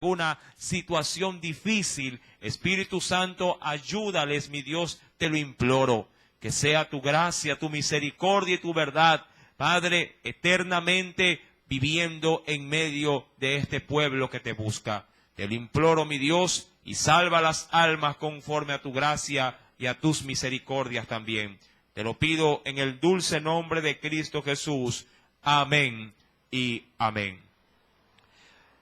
una situación difícil, Espíritu Santo, ayúdales, mi Dios, te lo imploro. Que sea tu gracia, tu misericordia y tu verdad, Padre, eternamente viviendo en medio de este pueblo que te busca. Te lo imploro, mi Dios, y salva las almas conforme a tu gracia y a tus misericordias también. Te lo pido en el dulce nombre de Cristo Jesús. Amén y amén.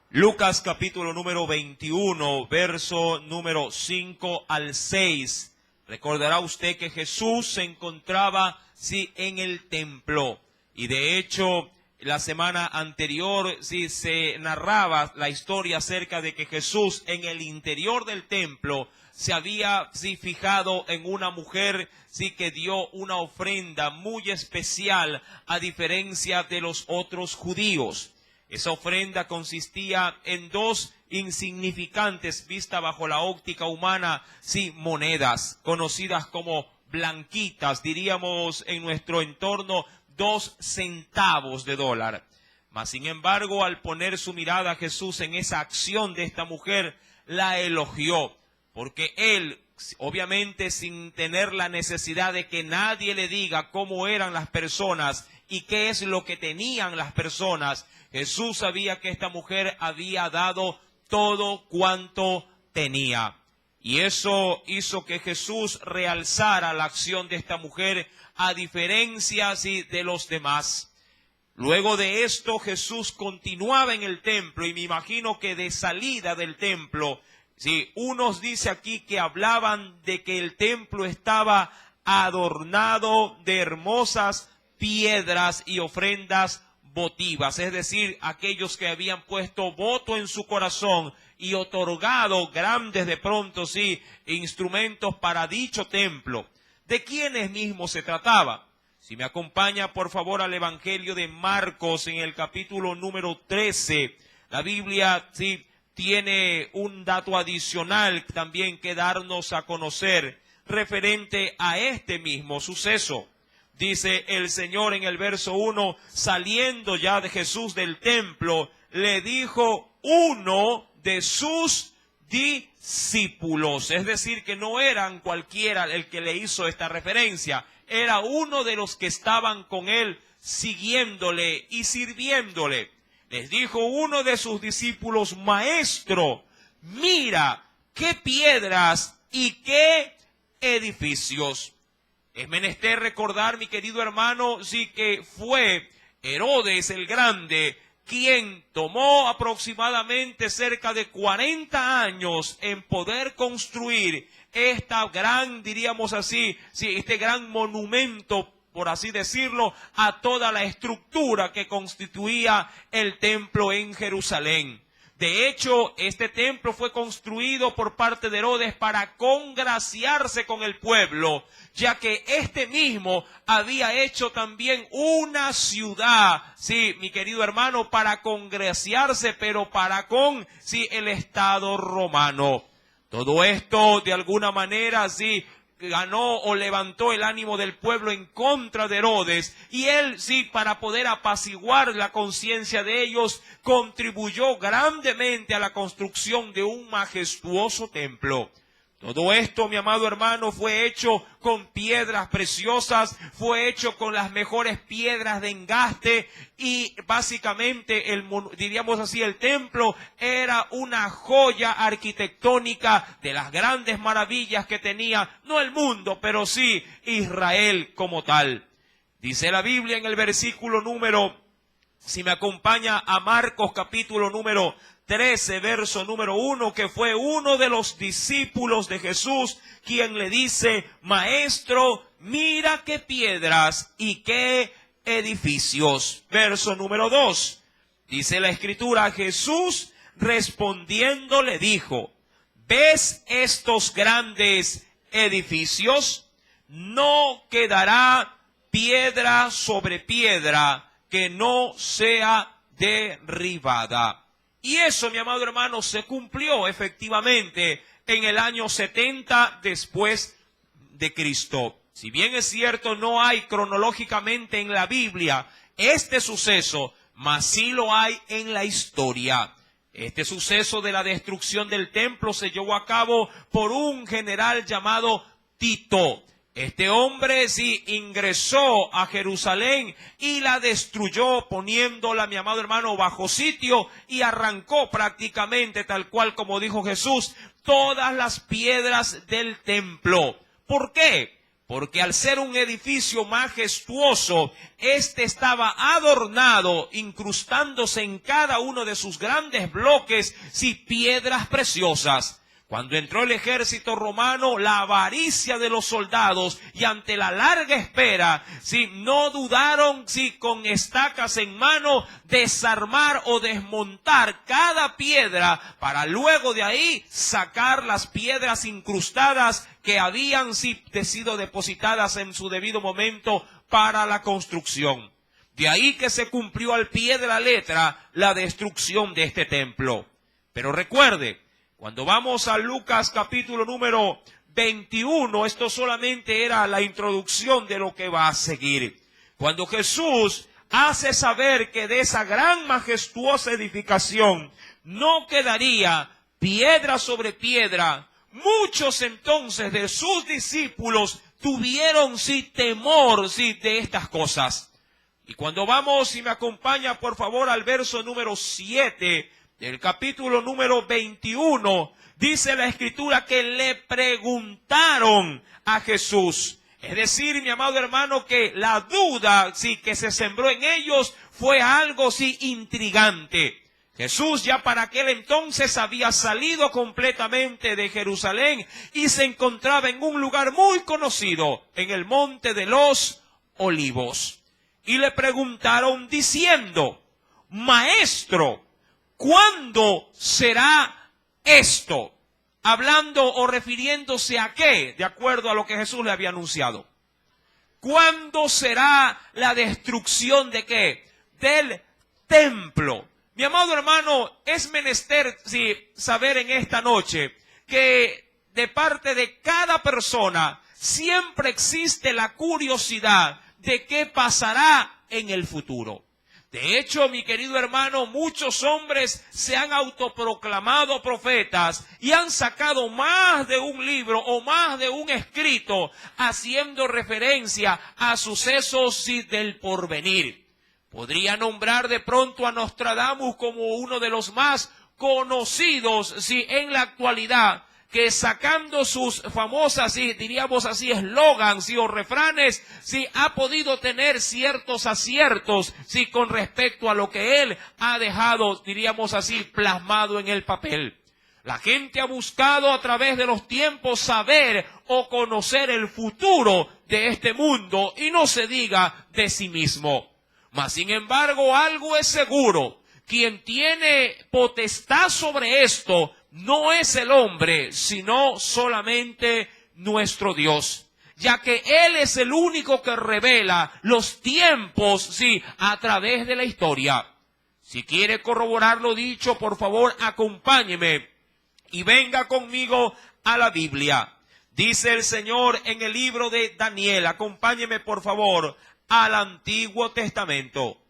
Lucas capítulo número 21, verso número 5 al 6. Recordará usted que Jesús se encontraba, sí, en el templo. Y de hecho, la semana anterior, sí, se narraba la historia acerca de que Jesús en el interior del templo se había, sí, fijado en una mujer, sí, que dio una ofrenda muy especial a diferencia de los otros judíos. Esa ofrenda consistía en dos insignificantes, vista bajo la óptica humana, sí, monedas, conocidas como blanquitas, diríamos en nuestro entorno 2 centavos de dólar. Mas sin embargo, al poner su mirada Jesús en esa acción de esta mujer, la elogió, porque él, obviamente sin tener la necesidad de que nadie le diga cómo eran las personas y qué es lo que tenían las personas, Jesús sabía que esta mujer había dado todo cuanto tenía. Y eso hizo que Jesús realzara la acción de esta mujer a diferencia, sí, de los demás. Luego de esto Jesús continuaba en el templo y me imagino que de salida del templo, sí, unos dice aquí que hablaban de que el templo estaba adornado de hermosas piedras y ofrendas votivas, es decir, aquellos que habían puesto voto en su corazón y otorgado grandes de pronto, sí, instrumentos para dicho templo. ¿De quiénes mismos se trataba? Si me acompaña por favor al Evangelio de Marcos en el capítulo número 13, la Biblia, sí, tiene un dato adicional también que darnos a conocer referente a este mismo suceso. Dice el Señor en el verso 1, saliendo ya de Jesús del templo, le dijo uno de sus discípulos. Es decir, que no eran cualquiera el que le hizo esta referencia. Era uno de los que estaban con él, siguiéndole y sirviéndole. Les dijo uno de sus discípulos, Maestro, mira qué piedras y qué edificios. Es menester recordar, mi querido hermano, sí, que fue Herodes el Grande quien tomó aproximadamente cerca de 40 años en poder construir esta gran, diríamos así, sí, este gran monumento, por así decirlo, a toda la estructura que constituía el templo en Jerusalén. De hecho, este templo fue construido por parte de Herodes para congraciarse con el pueblo, ya que este mismo había hecho también una ciudad, sí, mi querido hermano, para congraciarse, pero para con, sí, el Estado romano. Todo esto, de alguna manera, sí, ganó o levantó el ánimo del pueblo en contra de Herodes, y él, sí, para poder apaciguar la conciencia de ellos, contribuyó grandemente a la construcción de un majestuoso templo. Todo esto, mi amado hermano, fue hecho con piedras preciosas, fue hecho con las mejores piedras de engaste y básicamente, diríamos así, el templo era una joya arquitectónica de las grandes maravillas que tenía, no el mundo, pero sí Israel como tal. Dice la Biblia en el versículo número, si me acompaña a Marcos capítulo número 13, verso número 1, que fue uno de los discípulos de Jesús quien le dice, Maestro, mira qué piedras y qué edificios. Verso número 2, dice la Escritura, Jesús respondiendo le dijo, ¿ves estos grandes edificios? No quedará piedra sobre piedra que no sea derribada. Y eso, mi amado hermano, se cumplió efectivamente en el año 70 después de Cristo. Si bien es cierto, no hay cronológicamente en la Biblia este suceso, mas sí lo hay en la historia. Este suceso de la destrucción del templo se llevó a cabo por un general llamado Tito. Este hombre sí ingresó a Jerusalén y la destruyó, poniéndola, mi amado hermano, bajo sitio, y arrancó prácticamente, tal cual como dijo Jesús, todas las piedras del templo. ¿Por qué? Porque al ser un edificio majestuoso, este estaba adornado, incrustándose en cada uno de sus grandes bloques, sí, piedras preciosas. Cuando entró el ejército romano, la avaricia de los soldados y ante la larga espera, sí, no dudaron, sí, con estacas en mano, desarmar o desmontar cada piedra para luego de ahí sacar las piedras incrustadas que habían sido depositadas en su debido momento para la construcción. De ahí que se cumplió al pie de la letra la destrucción de este templo. Pero recuerde, cuando vamos a Lucas capítulo número 21, esto solamente era la introducción de lo que va a seguir. Cuando Jesús hace saber que de esa gran majestuosa edificación no quedaría piedra sobre piedra, muchos entonces de sus discípulos tuvieron temor de estas cosas. Y cuando vamos, si me acompaña por favor al verso número 7, del capítulo número 21, dice la Escritura que le preguntaron a Jesús. Es decir, mi amado hermano, que la duda, que se sembró en ellos fue algo, intrigante. Jesús ya para aquel entonces había salido completamente de Jerusalén y se encontraba en un lugar muy conocido, en el Monte de los Olivos. Y le preguntaron diciendo: Maestro, ¿cuándo será esto? Hablando o refiriéndose a qué, de acuerdo a lo que Jesús le había anunciado. ¿Cuándo será la destrucción de qué? Del templo. Mi amado hermano, es menester saber en esta noche que de parte de cada persona siempre existe la curiosidad de qué pasará en el futuro. De hecho, mi querido hermano, muchos hombres se han autoproclamado profetas y han sacado más de un libro o más de un escrito haciendo referencia a sucesos del porvenir. Podría nombrar de pronto a Nostradamus como uno de los más conocidos en la actualidad, que sacando sus famosas, diríamos así, eslogans o refranes, ha podido tener ciertos aciertos, con respecto a lo que él ha dejado, diríamos así, plasmado en el papel. La gente ha buscado a través de los tiempos saber o conocer el futuro de este mundo y no se diga de sí mismo. Mas, sin embargo, algo es seguro: quien tiene potestad sobre esto no es el hombre, sino solamente nuestro Dios, ya que Él es el único que revela los tiempos, a través de la historia. Si quiere corroborar lo dicho, por favor, acompáñeme y venga conmigo a la Biblia. Dice el Señor en el libro de Daniel, acompáñeme por favor al Antiguo Testamento.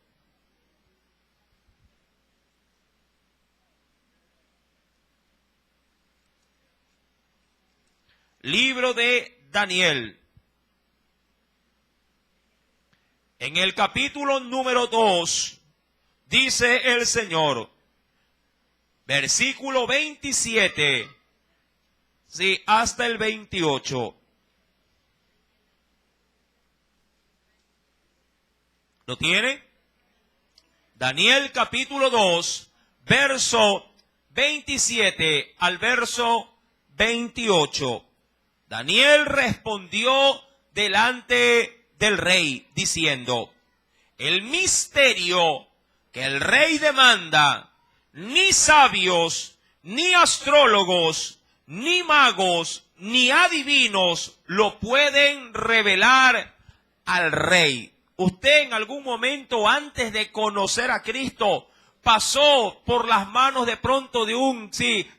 Libro de Daniel. En el capítulo número 2, dice el Señor, versículo 27, hasta el 28. ¿Lo tiene? Daniel capítulo 2, verso 27 al verso 28. Daniel respondió delante del rey diciendo: el misterio que el rey demanda, ni sabios, ni astrólogos, ni magos, ni adivinos lo pueden revelar al rey. Usted en algún momento antes de conocer a Cristo pasó por las manos de pronto de un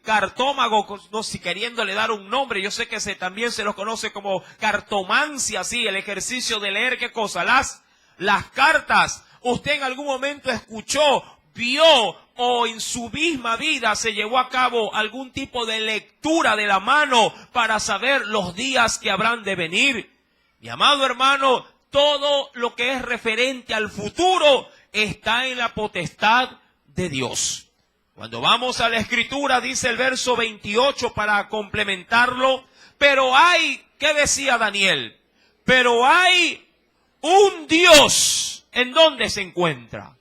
cartómago, no si queriéndole dar un nombre, yo sé que también se los conoce como cartomancia, el ejercicio de leer qué cosa, las cartas. Usted en algún momento escuchó, vio o en su misma vida se llevó a cabo algún tipo de lectura de la mano para saber los días que habrán de venir. Mi amado hermano, todo lo que es referente al futuro está en la potestad de Dios. Cuando vamos a la Escritura, dice el verso 28 para complementarlo, pero hay, ¿qué decía Daniel? Pero hay un Dios, ¿en dónde se encuentra?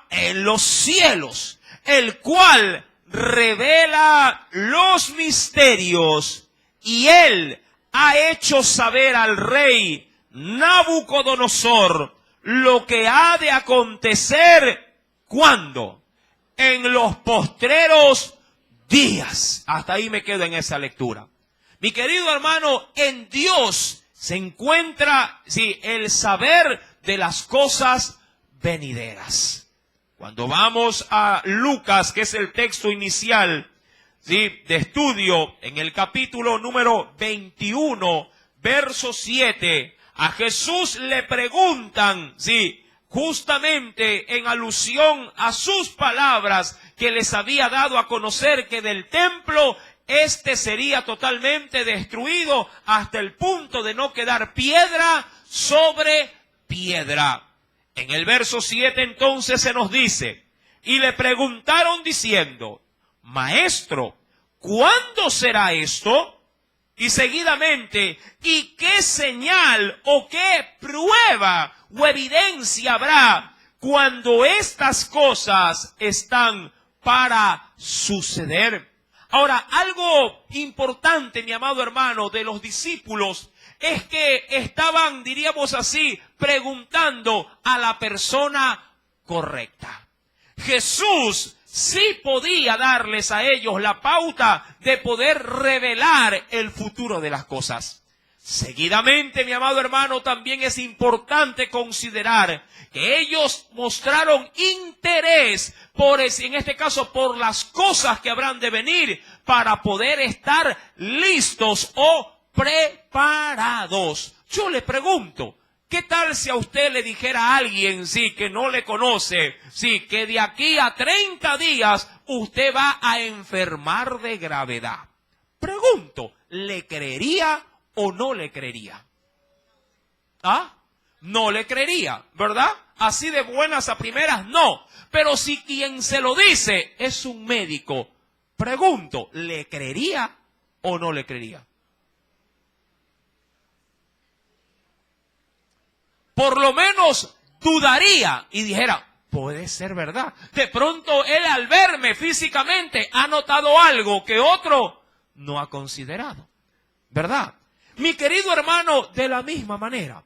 En los cielos, el cual revela los misterios, y él ha hecho saber al rey Nabucodonosor lo que ha de acontecer, ¿cuándo? En los postreros días. Hasta ahí me quedo en esa lectura. Mi querido hermano, en Dios se encuentra, sí, el saber de las cosas venideras. Cuando vamos a Lucas, que es el texto inicial, sí, de estudio, en el capítulo número 21, verso 7, a Jesús le preguntan, sí, justamente en alusión a sus palabras que les había dado a conocer que del templo este sería totalmente destruido hasta el punto de no quedar piedra sobre piedra. En el verso 7 entonces se nos dice, y le preguntaron diciendo, Maestro, ¿cuándo será esto? Y seguidamente, ¿y qué señal o qué prueba o evidencia habrá cuando estas cosas están para suceder? Ahora, algo importante, mi amado hermano, de los discípulos es que estaban, diríamos así, preguntando a la persona correcta. Jesús sí podía darles a ellos la pauta de poder revelar el futuro de las cosas. Seguidamente, mi amado hermano, también es importante considerar que ellos mostraron interés por, en este caso, por las cosas que habrán de venir para poder estar listos o preparados. Yo le pregunto, ¿qué tal si a usted le dijera a alguien, sí, que no le conoce, sí, que de aquí a 30 días usted va a enfermar de gravedad? Pregunto, ¿le creería o no le creería? No le creería, ¿verdad? Así de buenas a primeras, no. Pero si quien se lo dice es un médico, pregunto, ¿le creería o no le creería? Por lo menos dudaría y dijera, puede ser verdad. De pronto él al verme físicamente ha notado algo que otro no ha considerado, ¿verdad? Mi querido hermano, de la misma manera,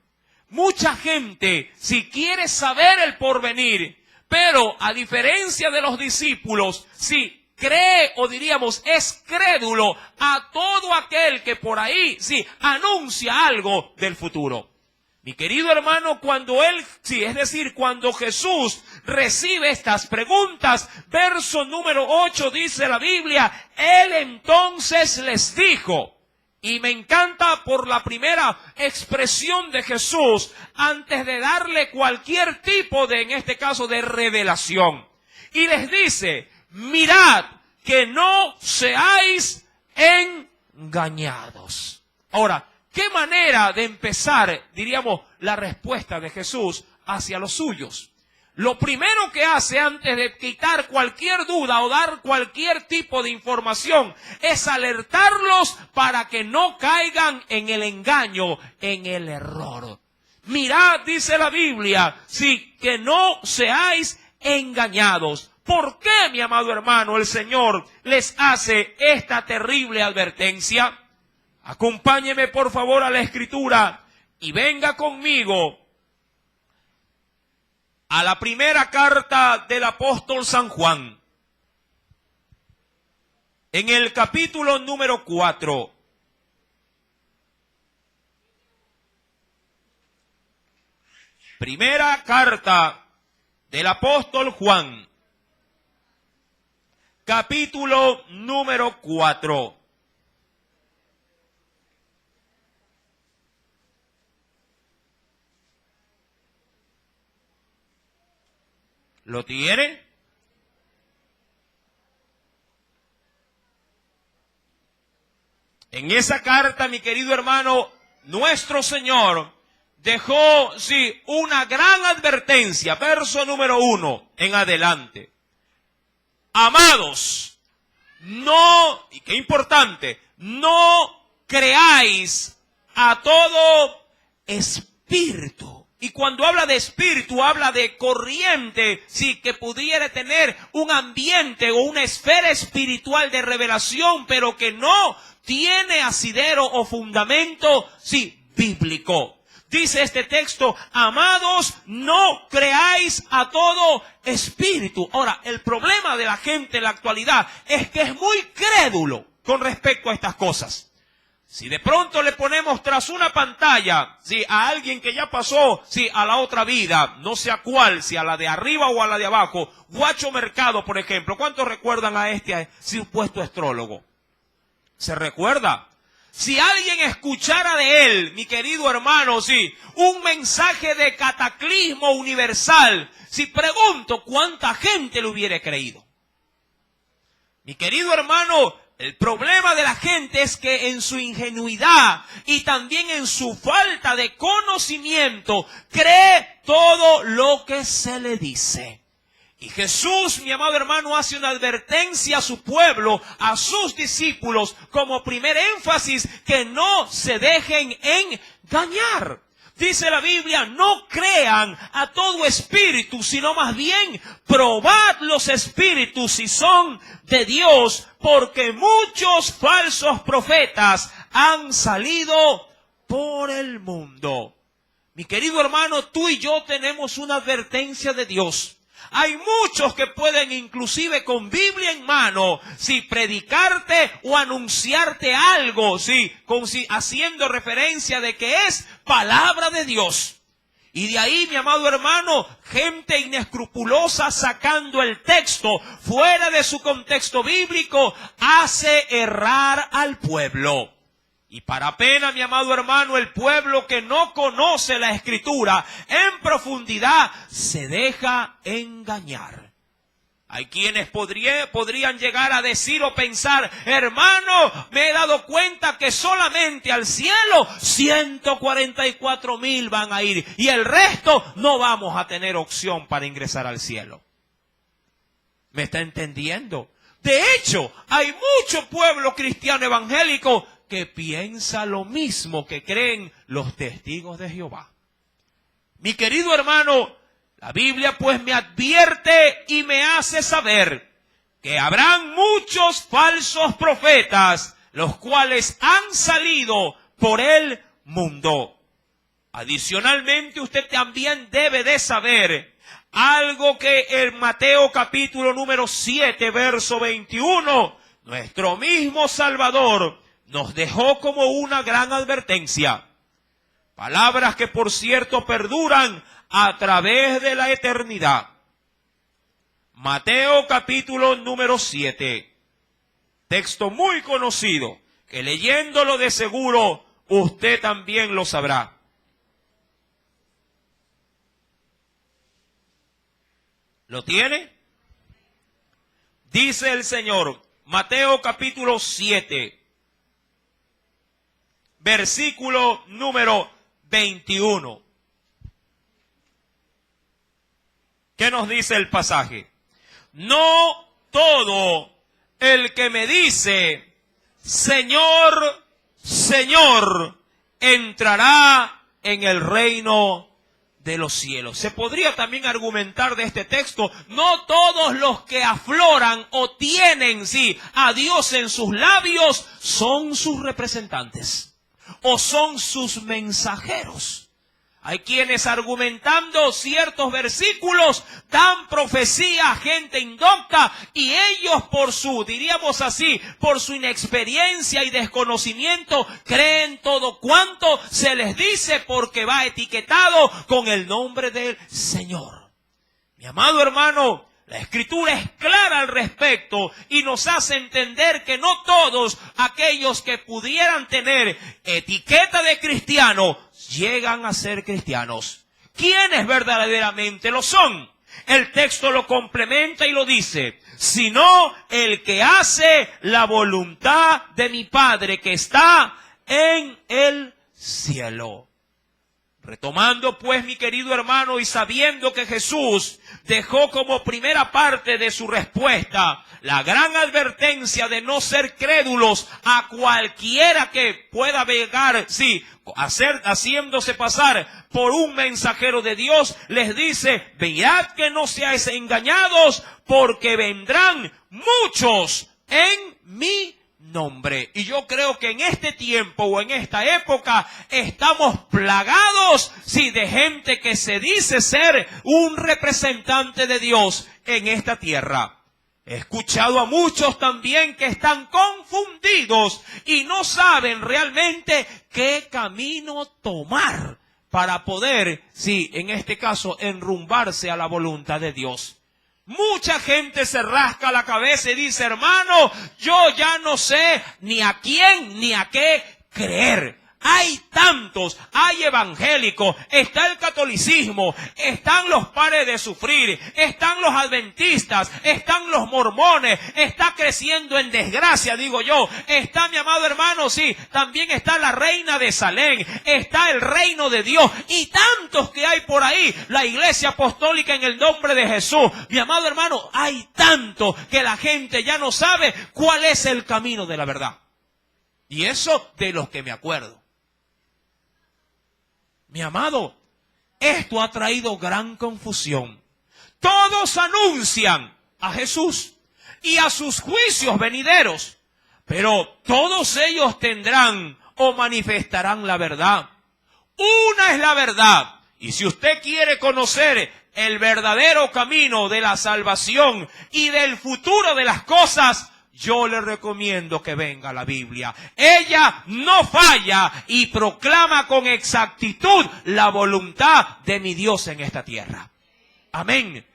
mucha gente, si quiere saber el porvenir, pero a diferencia de los discípulos, si cree o diríamos es crédulo a todo aquel que por ahí, sí, anuncia algo del futuro. Mi querido hermano, cuando cuando Jesús recibe estas preguntas, verso número 8 dice la Biblia, Él entonces les dijo, y me encanta por la primera expresión de Jesús, antes de darle cualquier tipo de, en este caso, de revelación. Y les dice, mirad que no seáis engañados. Ahora, ¿qué manera de empezar, diríamos, la respuesta de Jesús hacia los suyos? Lo primero que hace antes de quitar cualquier duda o dar cualquier tipo de información es alertarlos para que no caigan en el engaño, en el error. Mirad, dice la Biblia, sí, que no seáis engañados. ¿Por qué, mi amado hermano, el Señor les hace esta terrible advertencia? Acompáñeme por favor a la Escritura y venga conmigo a la primera carta del apóstol San Juan, en el capítulo número 4. Primera carta del apóstol Juan, capítulo número 4. ¿Lo tiene? En esa carta, mi querido hermano, nuestro Señor dejó, sí, una gran advertencia. Verso número 1 en adelante. Amados, no, y qué importante, no creáis a todo espíritu. Y cuando habla de espíritu, habla de corriente, sí, que pudiera tener un ambiente o una esfera espiritual de revelación, pero que no tiene asidero o fundamento, sí, bíblico. Dice este texto, amados, no creáis a todo espíritu. Ahora, el problema de la gente en la actualidad es que es muy crédulo con respecto a estas cosas. Si de pronto le ponemos tras una pantalla, sí, a alguien que ya pasó, sí, a la otra vida, no sé a cuál, si a la de arriba o a la de abajo, Guacho Mercado, por ejemplo, ¿cuántos recuerdan a este supuesto astrólogo? ¿Se recuerda? Si alguien escuchara de él, mi querido hermano, sí, un mensaje de cataclismo universal, si pregunto cuánta gente le hubiera creído. Mi querido hermano, el problema de la gente es que en su ingenuidad y también en su falta de conocimiento cree todo lo que se le dice. Y Jesús, mi amado hermano, hace una advertencia a su pueblo, a sus discípulos, como primer énfasis, que no se dejen engañar. Dice la Biblia, no crean a todo espíritu, sino más bien probad los espíritus si son de Dios, porque muchos falsos profetas han salido por el mundo. Mi querido hermano, tú y yo tenemos una advertencia de Dios. Hay muchos que pueden inclusive con Biblia en mano, si predicarte o anunciarte algo, haciendo referencia de que es palabra de Dios. Y de ahí, mi amado hermano, gente inescrupulosa sacando el texto fuera de su contexto bíblico, hace errar al pueblo. Y para pena, mi amado hermano, el pueblo que no conoce la Escritura en profundidad se deja engañar. Hay quienes podrían llegar a decir o pensar, hermano, me he dado cuenta que solamente al cielo 144,000 van a ir y el resto no vamos a tener opción para ingresar al cielo. ¿Me está entendiendo? De hecho, hay mucho pueblo cristiano evangélico que piensa lo mismo que creen los testigos de Jehová. Mi querido hermano, la Biblia pues me advierte y me hace saber que habrán muchos falsos profetas, los cuales han salido por el mundo. Adicionalmente, usted también debe de saber algo que en Mateo capítulo número 7, verso 21, nuestro mismo Salvador nos dejó como una gran advertencia. Palabras que por cierto perduran a través de la eternidad. Mateo capítulo número 7. Texto muy conocido, que leyéndolo de seguro usted también lo sabrá. ¿Lo tiene? Dice el Señor, Mateo capítulo 7. Versículo número 21. ¿Qué nos dice el pasaje? No todo el que me dice, Señor, Señor, entrará en el reino de los cielos. Se podría también argumentar de este texto, no todos los que afloran o tienen, a Dios en sus labios son sus representantes o son sus mensajeros. Hay quienes argumentando ciertos versículos dan profecía a gente indocta y ellos por su, diríamos así, por su inexperiencia y desconocimiento creen todo cuanto se les dice porque va etiquetado con el nombre del Señor. Mi amado hermano, la Escritura es clara al respecto y nos hace entender que no todos aquellos que pudieran tener etiqueta de cristiano llegan a ser cristianos. ¿Quiénes verdaderamente lo son? El texto lo complementa y lo dice. sino el que hace la voluntad de mi Padre que está en el cielo. Retomando pues, mi querido hermano, y sabiendo que Jesús dejó como primera parte de su respuesta la gran advertencia de no ser crédulos a cualquiera que pueda llegar, haciéndose pasar por un mensajero de Dios, les dice: mirad que no seáis engañados, porque vendrán muchos en mi nombre. Y yo creo que en este tiempo o en esta época estamos plagados, de gente que se dice ser un representante de Dios en esta tierra. He escuchado a muchos también que están confundidos y no saben realmente qué camino tomar para poder, en este caso, enrumbarse a la voluntad de Dios. Mucha gente se rasca la cabeza y dice: hermano, yo ya no sé ni a quién ni a qué creer. Hay tantos, hay evangélicos, está el catolicismo, están los pares de sufrir, están los adventistas, están los mormones, está creciendo en desgracia, digo yo, está, mi amado hermano, también está la reina de Salem, está el reino de Dios y tantos que hay por ahí, la iglesia apostólica en el nombre de Jesús. Mi amado hermano, hay tanto que la gente ya no sabe cuál es el camino de la verdad. Y eso de los que me acuerdo. Mi amado, esto ha traído gran confusión. Todos anuncian a Jesús y a sus juicios venideros, pero todos ellos tendrán o manifestarán la verdad. Una es la verdad, y si usted quiere conocer el verdadero camino de la salvación y del futuro de las cosas, yo le recomiendo que venga a la Biblia. Ella no falla y proclama con exactitud la voluntad de mi Dios en esta tierra. Amén.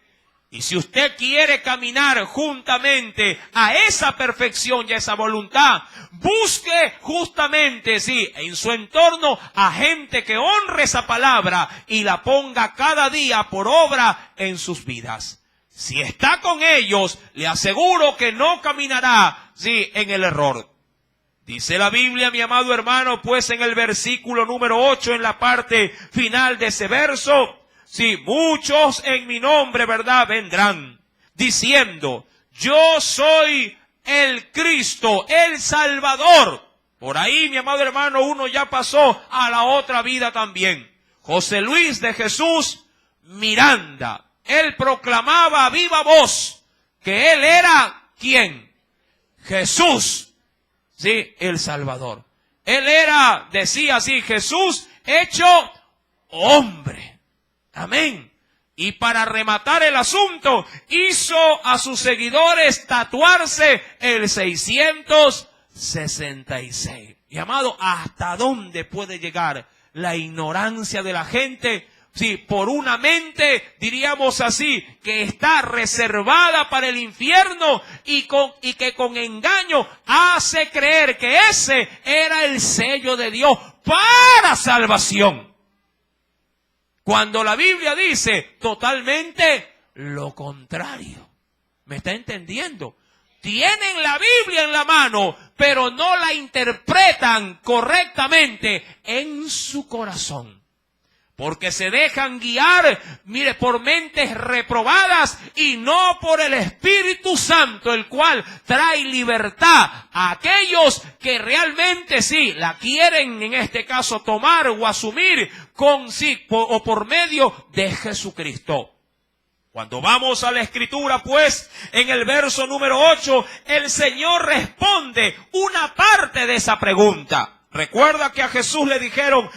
Y si usted quiere caminar juntamente a esa perfección y a esa voluntad, busque justamente, en su entorno a gente que honre esa palabra y la ponga cada día por obra en sus vidas. Si está con ellos, le aseguro que no caminará, en el error. Dice la Biblia, mi amado hermano, pues en el versículo número 8, en la parte final de ese verso, muchos en mi nombre, ¿verdad?, vendrán, diciendo: yo soy el Cristo, el Salvador. Por ahí, mi amado hermano, uno ya pasó a la otra vida también. José Luis de Jesús Miranda. Él proclamaba a viva voz que él era, ¿quién? Jesús, el Salvador. Él era, decía así, Jesús hecho hombre. Amén. Y para rematar el asunto, hizo a sus seguidores tatuarse el 666. Y amado, ¿hasta dónde puede llegar la ignorancia de la gente? Por una mente, diríamos así, que está reservada para el infierno y que con engaño hace creer que ese era el sello de Dios para salvación. Cuando la Biblia dice totalmente lo contrario. ¿Me está entendiendo? Tienen la Biblia en la mano, pero no la interpretan correctamente en su corazón. Porque se dejan guiar, por mentes reprobadas y no por el Espíritu Santo, el cual trae libertad a aquellos que realmente la quieren, en este caso, tomar o asumir o por medio de Jesucristo. Cuando vamos a la Escritura, pues, en el verso número 8, el Señor responde una parte de esa pregunta. Recuerda que a Jesús le dijeron,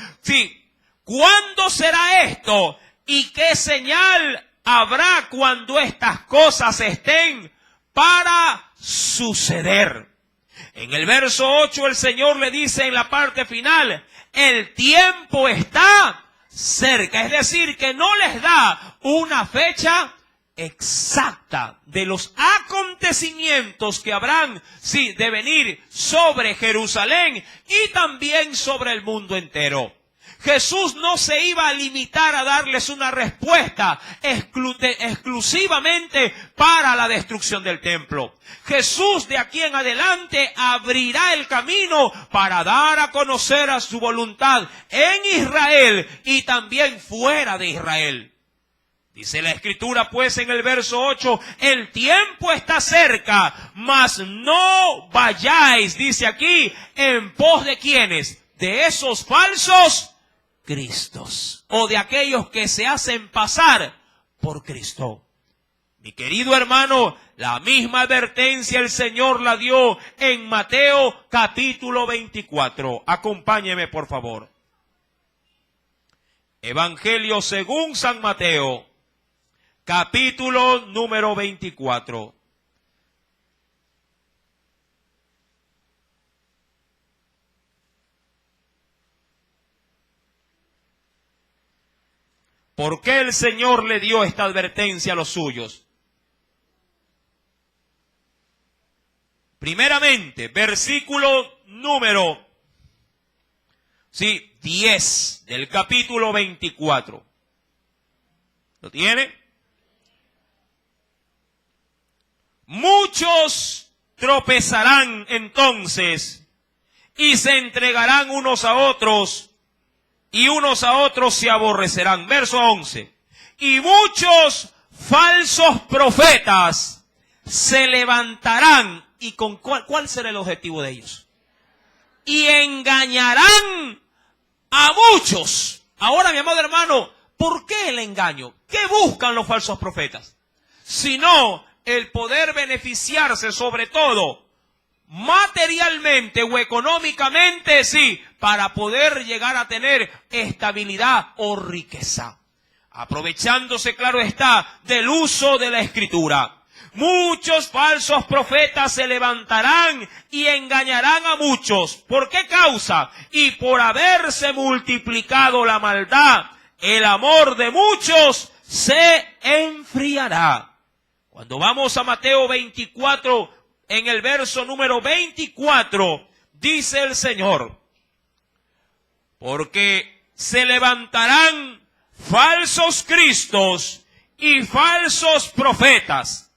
¿cuándo será esto? ¿Y qué señal habrá cuando estas cosas estén para suceder? En el verso 8 el Señor le dice en la parte final, el tiempo está cerca. Es decir, que no les da una fecha exacta de los acontecimientos que habrán, de venir sobre Jerusalén y también sobre el mundo entero. Jesús no se iba a limitar a darles una respuesta exclusivamente para la destrucción del templo. Jesús de aquí en adelante abrirá el camino para dar a conocer a su voluntad en Israel y también fuera de Israel. Dice la Escritura pues en el verso 8, el tiempo está cerca, mas no vayáis, dice aquí, en pos de ¿quiénes? De esos falsos Cristos, o de aquellos que se hacen pasar por Cristo. Mi querido hermano, la misma advertencia el Señor la dio en Mateo capítulo 24. Acompáñeme por favor. Evangelio según San Mateo, capítulo número 24. ¿Por qué el Señor le dio esta advertencia a los suyos? Primeramente, versículo número 10 del capítulo 24. ¿Lo tiene? Muchos tropezarán entonces y se entregarán unos a otros y unos a otros se aborrecerán. Verso 11. Y muchos falsos profetas se levantarán. ¿Y con cuál será el objetivo de ellos? Y engañarán a muchos. Ahora, mi amado hermano, ¿por qué el engaño? ¿Qué buscan los falsos profetas? Sino el poder beneficiarse, sobre todo materialmente o económicamente, sí, para poder llegar a tener estabilidad o riqueza, aprovechándose, claro está, del uso de la Escritura. Muchos falsos profetas se levantarán y engañarán a muchos. ¿Por qué causa? Y por haberse multiplicado la maldad, el amor de muchos se enfriará. Cuando vamos a Mateo 24, en el verso número 24, dice el Señor, porque se levantarán falsos cristos y falsos profetas,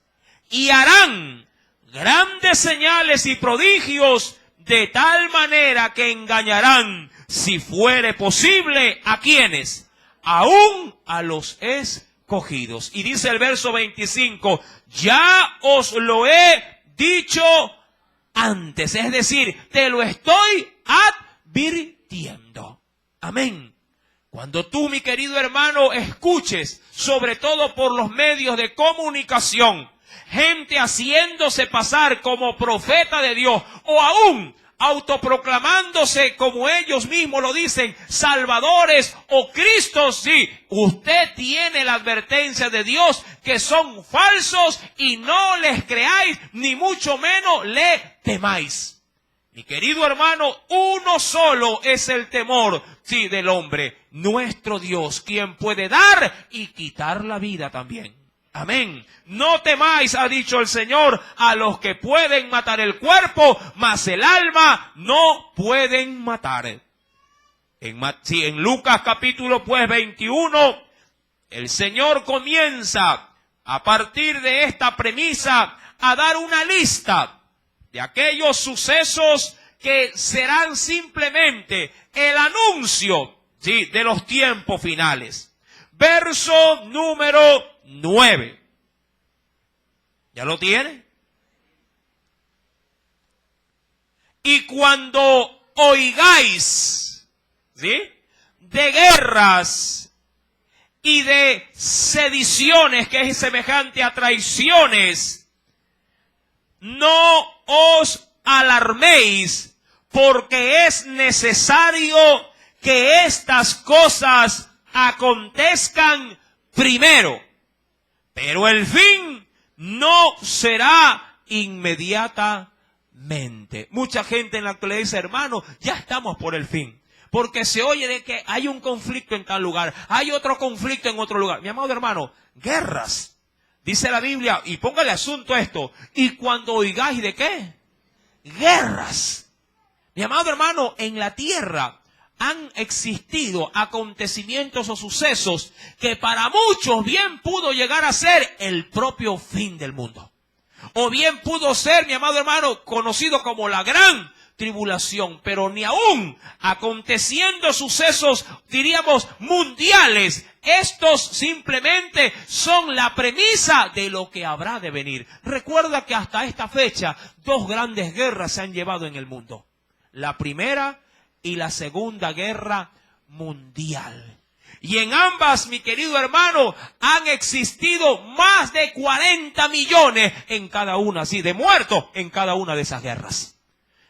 y harán grandes señales y prodigios, de tal manera que engañarán, si fuere posible, ¿a quiénes? Aún a los escogidos. Y dice el verso 25, ya os lo he dicho antes, es decir, te lo estoy advirtiendo. Amén. Cuando tú, mi querido hermano, escuches, sobre todo por los medios de comunicación, gente haciéndose pasar como profeta de Dios, o aún autoproclamándose, como ellos mismos lo dicen, salvadores o Cristos, sí, usted tiene la advertencia de Dios que son falsos y no les creáis, ni mucho menos le temáis. Mi querido hermano, uno solo es el temor, sí, del hombre, nuestro Dios, quien puede dar y quitar la vida también. Amén. No temáis, ha dicho el Señor, a los que pueden matar el cuerpo, mas el alma no pueden matar. En Lucas capítulo 21, el Señor comienza a partir de esta premisa a dar una lista de aquellos sucesos que serán simplemente el anuncio, sí, de los tiempos finales. Verso número 9. ¿Ya lo tiene? Y cuando oigáis, ¿sí?, de guerras y de sediciones, que es semejante a traiciones, no os alarméis, porque es necesario que estas cosas acontezcan primero, pero el fin no será inmediatamente. Mucha gente en la actualidad dice, hermano, ya estamos por el fin, porque se oye de que hay un conflicto en tal lugar, hay otro conflicto en otro lugar. Mi amado hermano, guerras, dice la Biblia, y póngale asunto a esto, y cuando oigáis de qué, guerras. Mi amado hermano, en la tierra han existido acontecimientos o sucesos que para muchos bien pudo llegar a ser el propio fin del mundo. O bien pudo ser, mi amado hermano, conocido como la gran tribulación, pero ni aún aconteciendo sucesos, diríamos, mundiales, estos simplemente son la premisa de lo que habrá de venir. Recuerda que hasta esta fecha 2 grandes guerras se han llevado en el mundo. La primera y la Segunda Guerra Mundial. Y en ambas, mi querido hermano, han existido más de 40 millones en cada una, así, de muertos en cada una de esas guerras.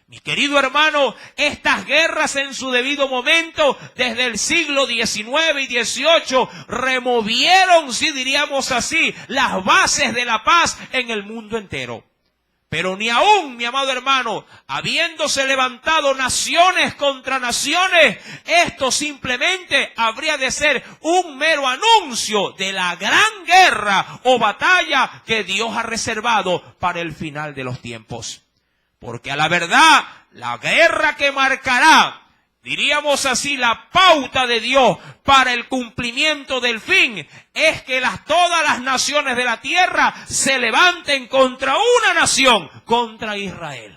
Mi querido hermano, estas guerras en su debido momento, desde el siglo XIX y XVIII, removieron, si diríamos así, las bases de la paz en el mundo entero. Pero ni aún, mi amado hermano, habiéndose levantado naciones contra naciones, esto simplemente habría de ser un mero anuncio de la gran guerra o batalla que Dios ha reservado para el final de los tiempos. Porque a la verdad, la guerra que marcará, diríamos así, la pauta de Dios para el cumplimiento del fin, es que todas las naciones de la tierra se levanten contra una nación, contra Israel.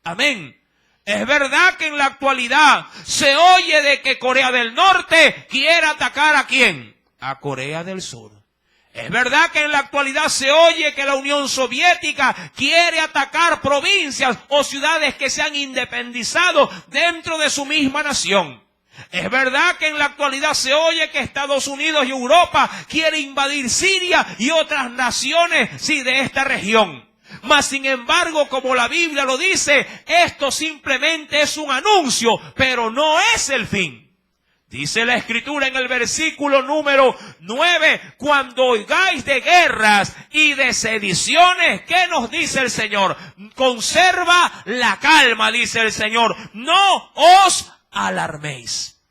Amén. Es verdad que en la actualidad se oye de que Corea del Norte quiere atacar ¿a quién? A Corea del Sur. Es verdad que en la actualidad se oye que la Unión Soviética quiere atacar provincias o ciudades que se han independizado dentro de su misma nación. Es verdad que en la actualidad se oye que Estados Unidos y Europa quiere invadir Siria y otras naciones, sí, de esta región. Mas sin embargo, como la Biblia lo dice, esto simplemente es un anuncio, pero no es el fin. Dice la Escritura en el versículo número 9, cuando oigáis de guerras y de sediciones, ¿qué nos dice el Señor? Conserva la calma, dice el Señor, no os alarméis.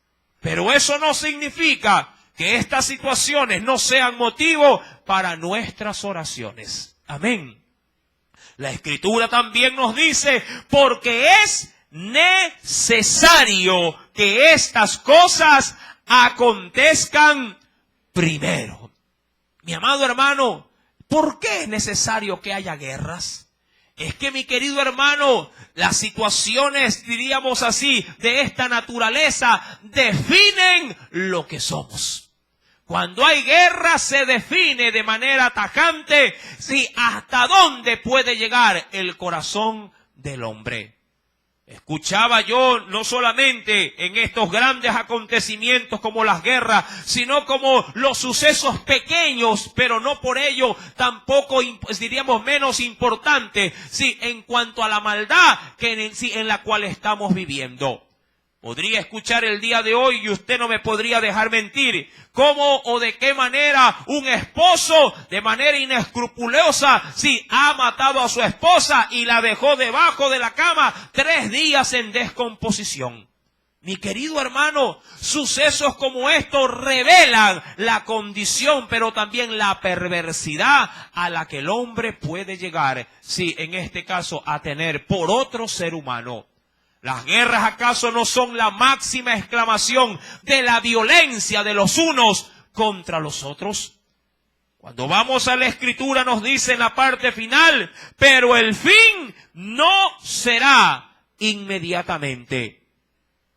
Pero eso no significa que estas situaciones no sean motivo para nuestras oraciones. Amén. La Escritura también nos dice, porque es necesario que estas cosas acontezcan primero. Mi amado hermano, ¿por qué es necesario que haya guerras? Es que, mi querido hermano, las situaciones, diríamos así, de esta naturaleza definen lo que somos. Cuando hay guerra se define de manera tajante, sí, hasta dónde puede llegar el corazón del hombre. Escuchaba yo no solamente en estos grandes acontecimientos como las guerras, sino como los sucesos pequeños, pero no por ello tampoco, diríamos, menos importantes, sí, en cuanto a la maldad en la cual estamos viviendo. Podría escuchar el día de hoy y usted no me podría dejar mentir cómo o de qué manera un esposo de manera inescrupulosa sí ha matado a su esposa y la dejó debajo de la cama 3 días en descomposición. Mi querido hermano, sucesos como estos revelan la condición, pero también la perversidad a la que el hombre puede llegar, sí, en este caso, a tener por otro ser humano. ¿Las guerras acaso no son la máxima exclamación de la violencia de los unos contra los otros? Cuando vamos a la Escritura nos dice en la parte final, pero el fin no será inmediatamente.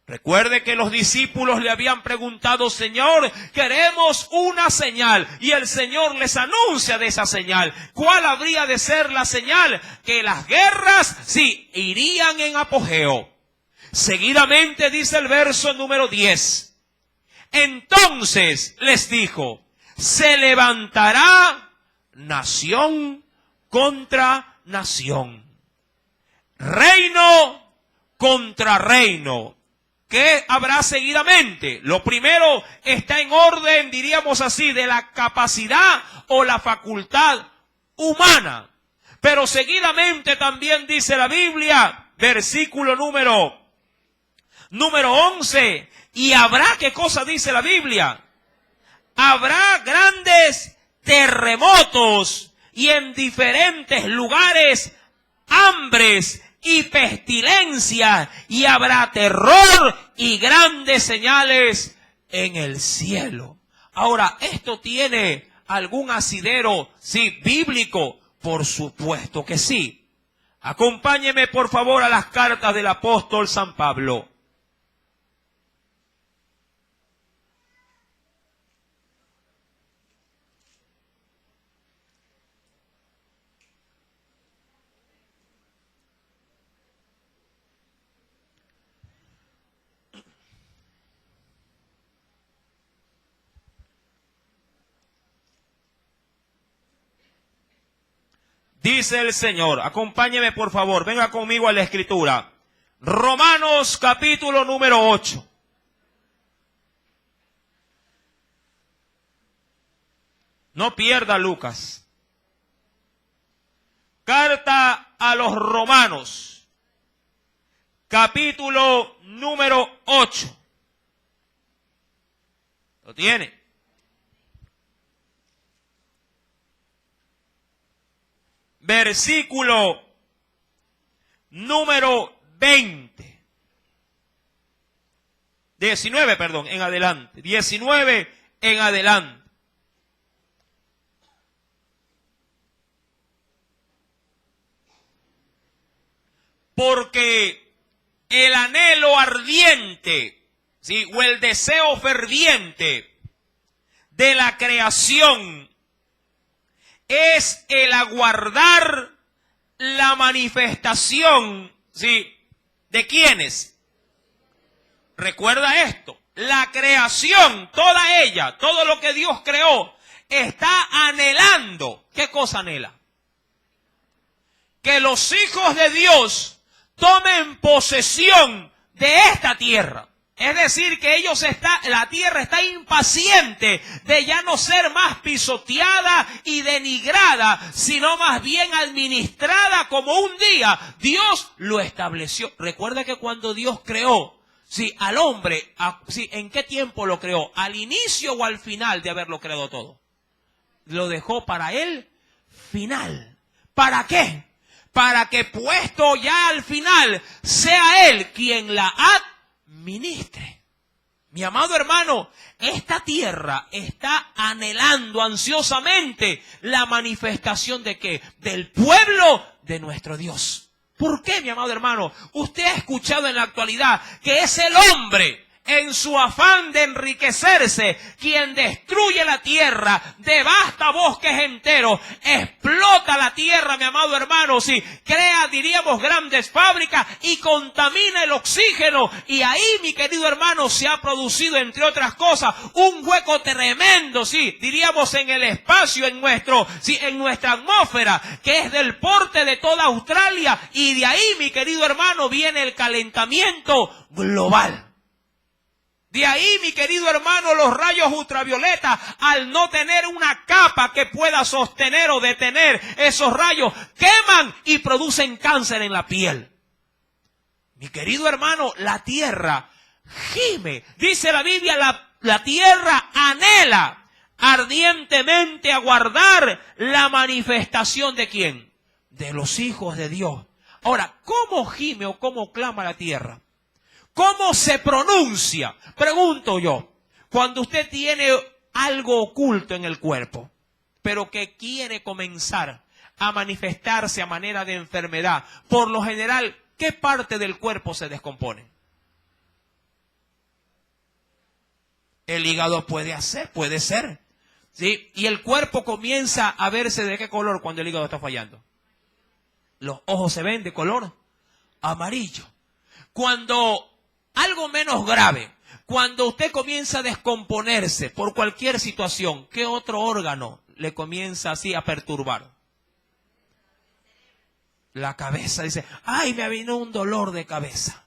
Recuerde que los discípulos le habían preguntado, Señor, queremos una señal. Y el Señor les anuncia de esa señal. ¿Cuál habría de ser la señal? Que las guerras, sí, irían en apogeo. Seguidamente dice el verso número 10. Entonces les dijo, se levantará nación contra nación, reino contra reino. ¿Qué habrá seguidamente? Lo primero está en orden, diríamos así, de la capacidad o la facultad humana. Pero seguidamente también dice la Biblia, versículo número 11, y habrá, ¿qué cosa dice la Biblia? Habrá grandes terremotos y en diferentes lugares hambres y pestilencia, y habrá terror y grandes señales en el cielo. Ahora, ¿esto tiene algún asidero, sí, bíblico? Por supuesto que sí. Acompáñeme por favor a las cartas del apóstol San Pablo. Dice el Señor, acompáñeme por favor, venga conmigo a la Escritura. Romanos capítulo número 8. No pierda Lucas. Carta a los Romanos, capítulo número 8. ¿Lo tiene? Versículo número 20. 19, perdón, en adelante. 19 en adelante. Porque el anhelo ardiente, ¿sí?, o el deseo ferviente de la creación es el aguardar la manifestación, ¿sí?, ¿de quiénes? Recuerda esto, la creación, toda ella, todo lo que Dios creó, está anhelando. ¿Qué cosa anhela? Que los hijos de Dios tomen posesión de esta tierra. Es decir, que la tierra está impaciente de ya no ser más pisoteada y denigrada, sino más bien administrada como un día Dios lo estableció. Recuerda que cuando Dios creó, sí, al hombre, sí, ¿en qué tiempo lo creó? ¿Al inicio o al final de haberlo creado todo? Lo dejó para el final. ¿Para qué? Para que puesto ya al final sea Él quien la administre. Mi amado hermano, esta tierra está anhelando ansiosamente la manifestación ¿de qué? Del pueblo de nuestro Dios. ¿Por qué, mi amado hermano? Usted ha escuchado en la actualidad que es el hombre, en su afán de enriquecerse, quien destruye la tierra, devasta bosques enteros, explota la tierra, mi amado hermano, sí, crea, diríamos, grandes fábricas y contamina el oxígeno. Y ahí, mi querido hermano, se ha producido, entre otras cosas, un hueco tremendo, sí, diríamos, en el espacio, en nuestra atmósfera, que es del porte de toda Australia. Y de ahí, mi querido hermano, viene el calentamiento global. De ahí, mi querido hermano, los rayos ultravioletas, al no tener una capa que pueda sostener o detener esos rayos, queman y producen cáncer en la piel. Mi querido hermano, la tierra gime. Dice la Biblia, la tierra anhela ardientemente aguardar la manifestación ¿de quién? De los hijos de Dios. Ahora, ¿cómo gime o cómo clama la tierra? ¿Cómo se pronuncia? Pregunto yo, cuando usted tiene algo oculto en el cuerpo, pero que quiere comenzar a manifestarse a manera de enfermedad, por lo general, ¿qué parte del cuerpo se descompone? El hígado puede ser, ¿sí? Y el cuerpo comienza a verse ¿de qué color cuando el hígado está fallando? Los ojos se ven de color amarillo. Cuando algo menos grave, cuando usted comienza a descomponerse por cualquier situación, ¿qué otro órgano le comienza así a perturbar? La cabeza. Dice, ay, me vino un dolor de cabeza.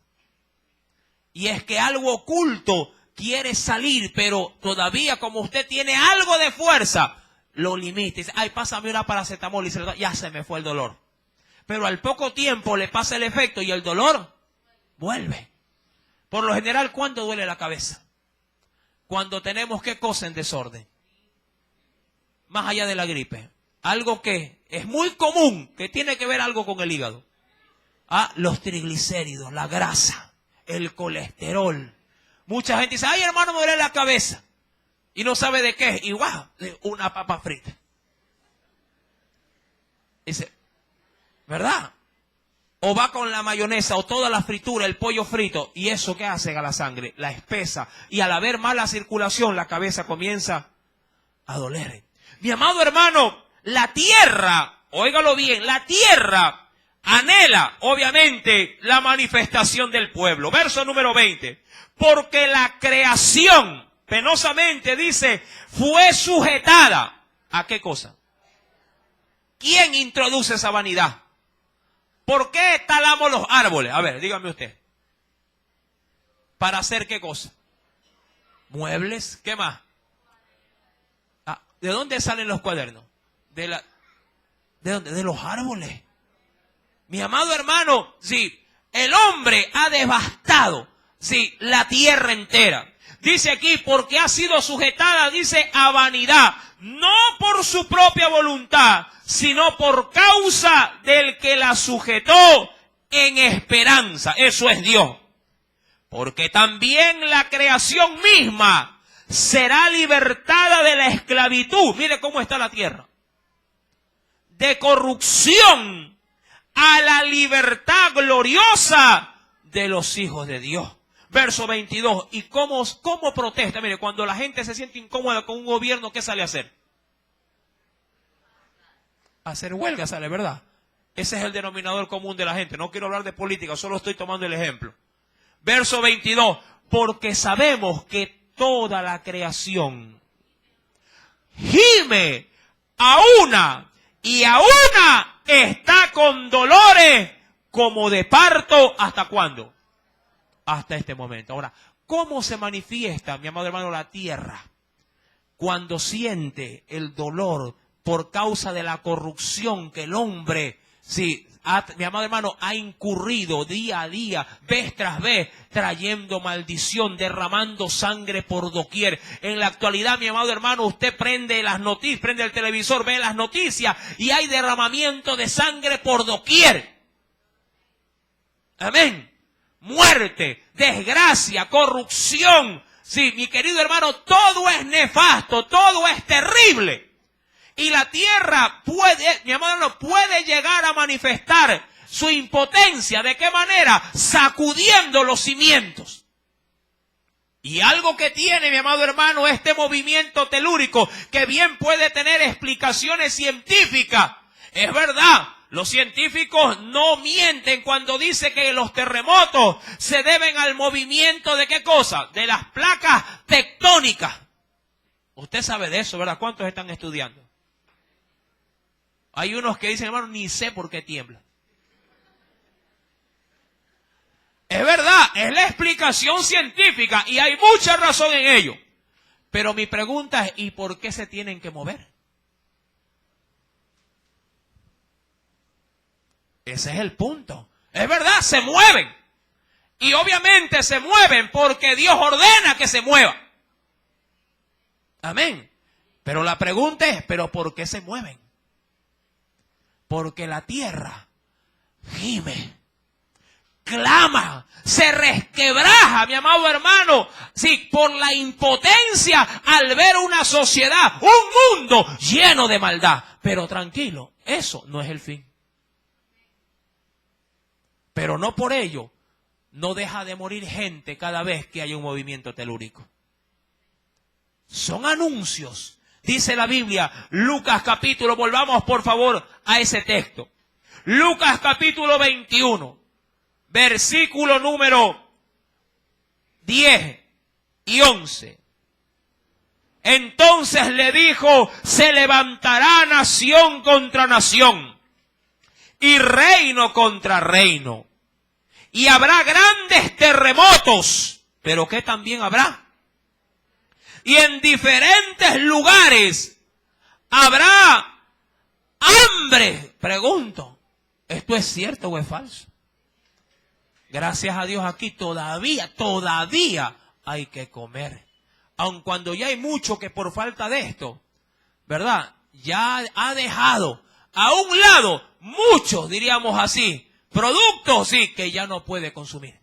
Y es que algo oculto quiere salir, pero todavía como usted tiene algo de fuerza, lo limita. Dice, ay, pásame una paracetamol y ya se me fue el dolor. Pero al poco tiempo le pasa el efecto y el dolor vuelve. Por lo general, ¿cuándo duele la cabeza? Cuando tenemos ¿qué cosa en desorden? Más allá de la gripe. Algo que es muy común, que tiene que ver algo con el hígado. los triglicéridos, la grasa, el colesterol. Mucha gente dice, ay hermano, me duele la cabeza. Y no sabe de qué. Y wow, una papa frita. Dice, ¿verdad? O va con la mayonesa o toda la fritura, el pollo frito. ¿Y eso qué hace a la sangre? La espesa. Y al haber mala circulación, la cabeza comienza a doler. Mi amado hermano, la tierra, óigalo bien, la tierra anhela, obviamente, la manifestación del pueblo. Verso número 20. Porque la creación, penosamente dice, fue sujetada. ¿A qué cosa? ¿Quién introduce esa vanidad? ¿Por qué talamos los árboles? A ver, dígame usted. ¿Para hacer qué cosa? Muebles. ¿Qué más? ¿De dónde salen los cuadernos? ¿De dónde? De los árboles. Mi amado hermano, sí, el hombre ha devastado, sí, la tierra entera. Dice aquí, porque ha sido sujetada, dice, a vanidad, no por su propia voluntad, sino por causa del que la sujetó en esperanza. Eso es Dios. Porque también la creación misma será libertada de la esclavitud. Mire cómo está la tierra. De corrupción a la libertad gloriosa de los hijos de Dios. Verso 22. ¿Y cómo protesta? Mire, cuando la gente se siente incómoda con un gobierno, ¿qué sale a hacer? Hacer huelga sale, ¿verdad? Ese es el denominador común de la gente. No quiero hablar de política, solo estoy tomando el ejemplo. Verso 22. Porque sabemos que toda la creación gime a una y a una está con dolores como de parto. ¿Hasta cuándo? Hasta este momento. Ahora, ¿cómo se manifiesta, mi amado hermano, la tierra? Cuando siente el dolor por causa de la corrupción que el hombre, sí, mi amado hermano, ha incurrido día a día, vez tras vez, trayendo maldición, derramando sangre por doquier. En la actualidad, mi amado hermano, usted prende las noticias, prende el televisor, ve las noticias y hay derramamiento de sangre por doquier. Amén. Muerte, desgracia, corrupción. Sí, mi querido hermano, todo es nefasto, todo es terrible. Y la tierra puede, mi amado hermano, puede llegar a manifestar su impotencia. ¿De qué manera? Sacudiendo los cimientos. Y algo que tiene, mi amado hermano, este movimiento telúrico, que bien puede tener explicaciones científicas. Es verdad, los científicos no mienten cuando dicen que los terremotos se deben al movimiento de qué cosa, de las placas tectónicas. Usted sabe de eso, ¿verdad? ¿Cuántos están estudiando? Hay unos que dicen, hermano, ni sé por qué tiembla. Es verdad, es la explicación científica y hay mucha razón en ello. Pero mi pregunta es, ¿y por qué se tienen que mover? Ese es el punto. Es verdad, se mueven. Y obviamente se mueven porque Dios ordena que se muevan. Amén. Pero la pregunta es, ¿pero por qué se mueven? Porque la tierra gime, clama, se resquebraja, mi amado hermano, sí, por la impotencia al ver una sociedad, un mundo lleno de maldad. Pero tranquilo, eso no es el fin. Pero no por ello, no deja de morir gente cada vez que hay un movimiento telúrico. Son anuncios. Dice la Biblia, Lucas capítulo, volvamos por favor a ese texto. Lucas capítulo 21, versículo número 10 y 11. Entonces le dijo, se levantará nación contra nación y reino contra reino. Y habrá grandes terremotos, pero ¿qué también habrá? Y en diferentes lugares habrá hambre. Pregunto, ¿esto es cierto o es falso? Gracias a Dios aquí todavía hay que comer. Aun cuando ya hay mucho que por falta de esto, ¿verdad? Ya ha dejado a un lado muchos, diríamos así, productos, sí, que ya no puede consumir.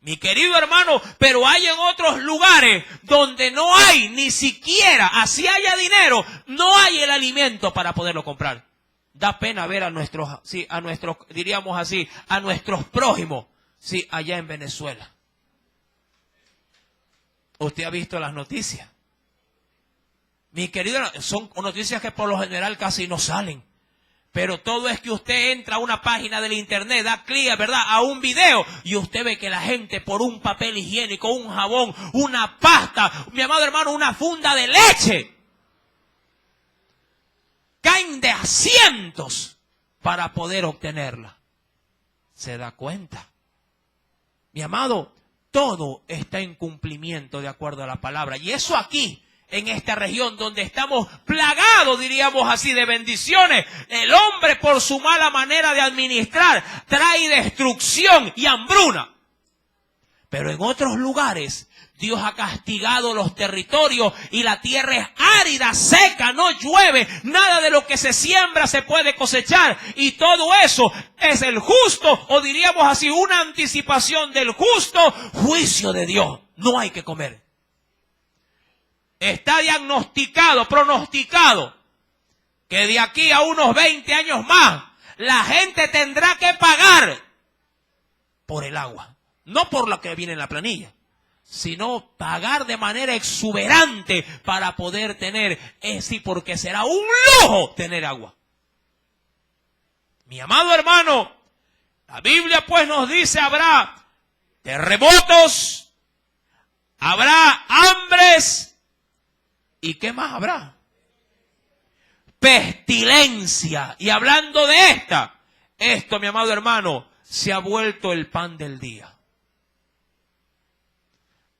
Mi querido hermano, pero hay en otros lugares donde no hay ni siquiera, así haya dinero, no hay el alimento para poderlo comprar. Da pena ver a nuestros, sí, diríamos así, a nuestros prójimos, sí, allá en Venezuela. Usted ha visto las noticias. Mi querido, son noticias que por lo general casi no salen. Pero todo es que usted entra a una página del internet, da clic, ¿verdad?, a un video, y usted ve que la gente por un papel higiénico, un jabón, una pasta, mi amado hermano, una funda de leche, caen de asientos para poder obtenerla. ¿Se da cuenta? Mi amado, todo está en cumplimiento de acuerdo a la palabra. Y eso aquí, en esta región donde estamos plagados, diríamos así, de bendiciones, el hombre por su mala manera de administrar trae destrucción y hambruna. Pero en otros lugares Dios ha castigado los territorios y la tierra es árida, seca, no llueve, nada de lo que se siembra se puede cosechar, y todo eso es el justo, o diríamos así, una anticipación del justo juicio de Dios. No hay que comer. Está diagnosticado, pronosticado, que de aquí a unos 20 años más, la gente tendrá que pagar por el agua. No por lo que viene en la planilla, sino pagar de manera exuberante para poder tener, sí, porque será un lujo tener agua. Mi amado hermano, la Biblia pues nos dice, habrá terremotos, habrá hambres, ¿y qué más habrá? Pestilencia. Y hablando de esto, mi amado hermano, se ha vuelto el pan del día.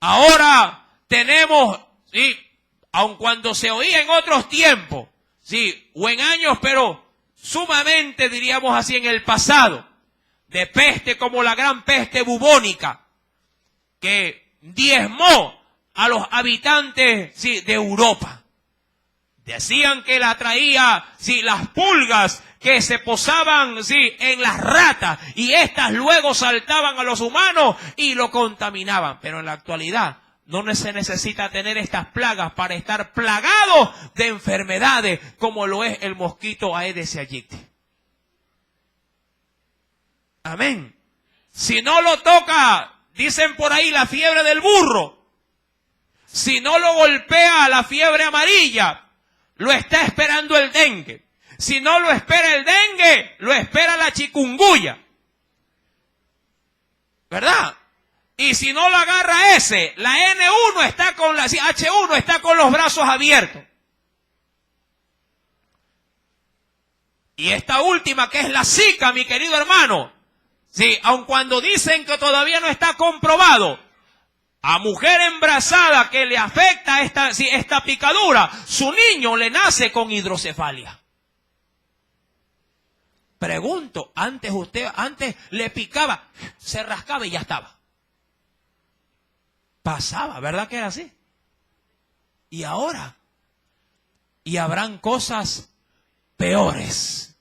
Ahora tenemos, sí, aun cuando se oía en otros tiempos, sí, o en años, pero sumamente, diríamos así, en el pasado, de peste como la gran peste bubónica, que diezmó a los habitantes, sí, de Europa. Decían que la traía, sí, las pulgas que se posaban, sí, en las ratas, y estas luego saltaban a los humanos y lo contaminaban. Pero en la actualidad no se necesita tener estas plagas para estar plagados de enfermedades como lo es el mosquito Aedes aegypti. Amén. Si no lo toca, dicen por ahí, la fiebre del burro. Si no lo golpea la fiebre amarilla, lo está esperando el dengue. Si no lo espera el dengue, lo espera la chikungunya. ¿Verdad? Y si no lo agarra ese, la N1 está con la H1 está con los brazos abiertos. Y esta última, que es la Zika, mi querido hermano, sí, aun cuando dicen que todavía no está comprobado, a mujer embarazada que le afecta esta picadura, su niño le nace con hidrocefalia. Pregunto, antes le picaba, se rascaba y ya estaba. Pasaba, ¿verdad que era así? Y ahora, y habrán cosas peores.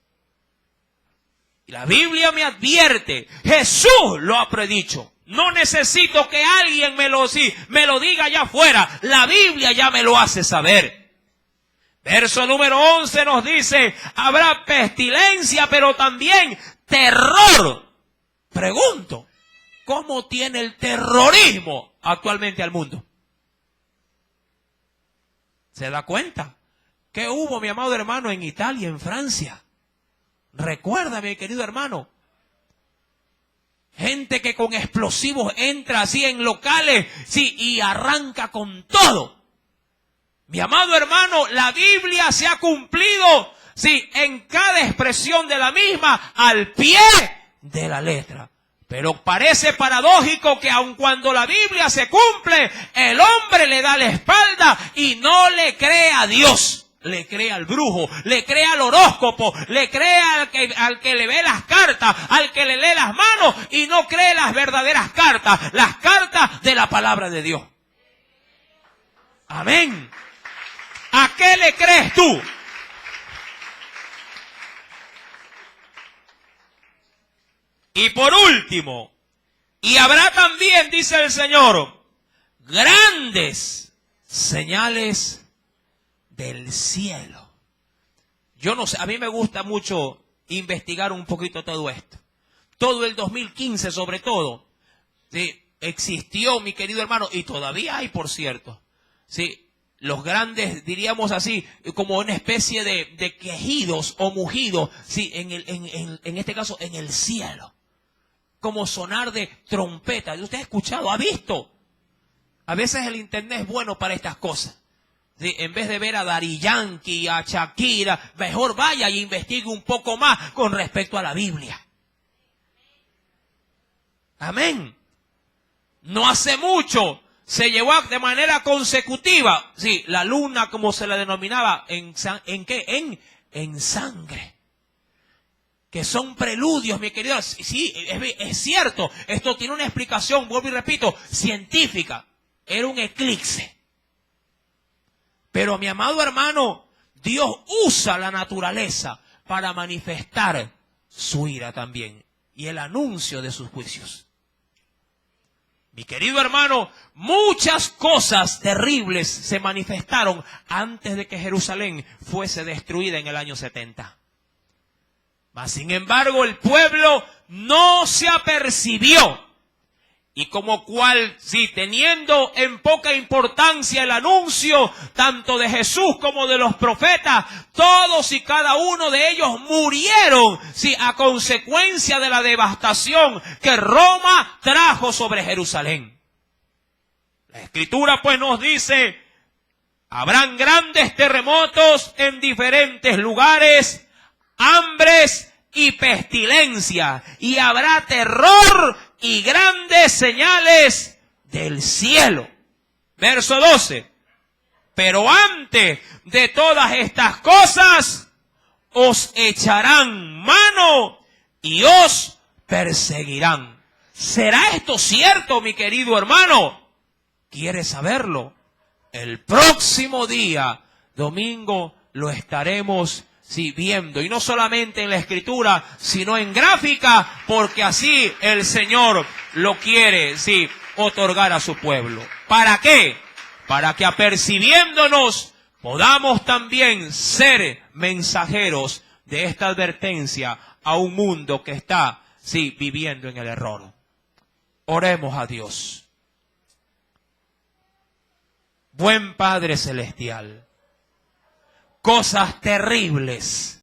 Y la Biblia me advierte, Jesús lo ha predicho. No necesito que alguien me lo diga allá afuera. La Biblia ya me lo hace saber. Verso número 11 nos dice, habrá pestilencia, pero también terror. Pregunto, ¿cómo tiene el terrorismo actualmente al mundo? ¿Se da cuenta? ¿Qué hubo, mi amado hermano, en Italia, en Francia? Recuerda, mi querido hermano. Gente que con explosivos entra así en locales, sí, y arranca con todo. Mi amado hermano, la Biblia se ha cumplido, sí, en cada expresión de la misma, al pie de la letra. Pero parece paradójico que aun cuando la Biblia se cumple, el hombre le da la espalda y no le cree a Dios. Le cree al brujo, le cree al horóscopo, le cree al que le ve las cartas, al que le lee las manos, y no cree las verdaderas cartas, las cartas de la palabra de Dios. Amén. ¿A qué le crees tú? Y por último, y habrá también, dice el Señor, grandes señales del cielo. Yo no sé, a mí me gusta mucho investigar un poquito todo esto. Todo el 2015 sobre todo, ¿sí? Existió, mi querido hermano, y todavía hay, por cierto, ¿sí? Los grandes, diríamos así, como una especie de quejidos o mugidos, ¿sí? En este caso, en el cielo. Como sonar de trompeta. ¿Usted ha escuchado? ¿Ha visto? A veces el internet es bueno para estas cosas. ¿Sí? En vez de ver a Daddy Yankee, a Shakira, mejor vaya y investigue un poco más con respecto a la Biblia. Amén. No hace mucho se llevó de manera consecutiva, sí, la luna, como se la denominaba, ¿en qué? En sangre. Que son preludios, mi querido. Sí, es cierto. Esto tiene una explicación, vuelvo y repito, científica. Era un eclipse. Pero mi amado hermano, Dios usa la naturaleza para manifestar su ira también y el anuncio de sus juicios. Mi querido hermano, muchas cosas terribles se manifestaron antes de que Jerusalén fuese destruida en el año 70. Mas sin embargo el pueblo no se apercibió. Y como cual, sí, teniendo en poca importancia el anuncio tanto de Jesús como de los profetas, todos y cada uno de ellos murieron, sí, a consecuencia de la devastación que Roma trajo sobre Jerusalén. La Escritura pues nos dice, habrán grandes terremotos en diferentes lugares, hambres y pestilencia, y habrá terror y grandes señales del cielo. Verso 12. Pero antes de todas estas cosas, os echarán mano y os perseguirán. ¿Será esto cierto, mi querido hermano? ¿Quieres saberlo? El próximo día, domingo, lo estaremos viendo, y no solamente en la Escritura, sino en gráfica, porque así el Señor lo quiere, otorgar a su pueblo. ¿Para qué? Para que apercibiéndonos podamos también ser mensajeros de esta advertencia a un mundo que está, viviendo en el error. Oremos a Dios. Buen Padre Celestial, cosas terribles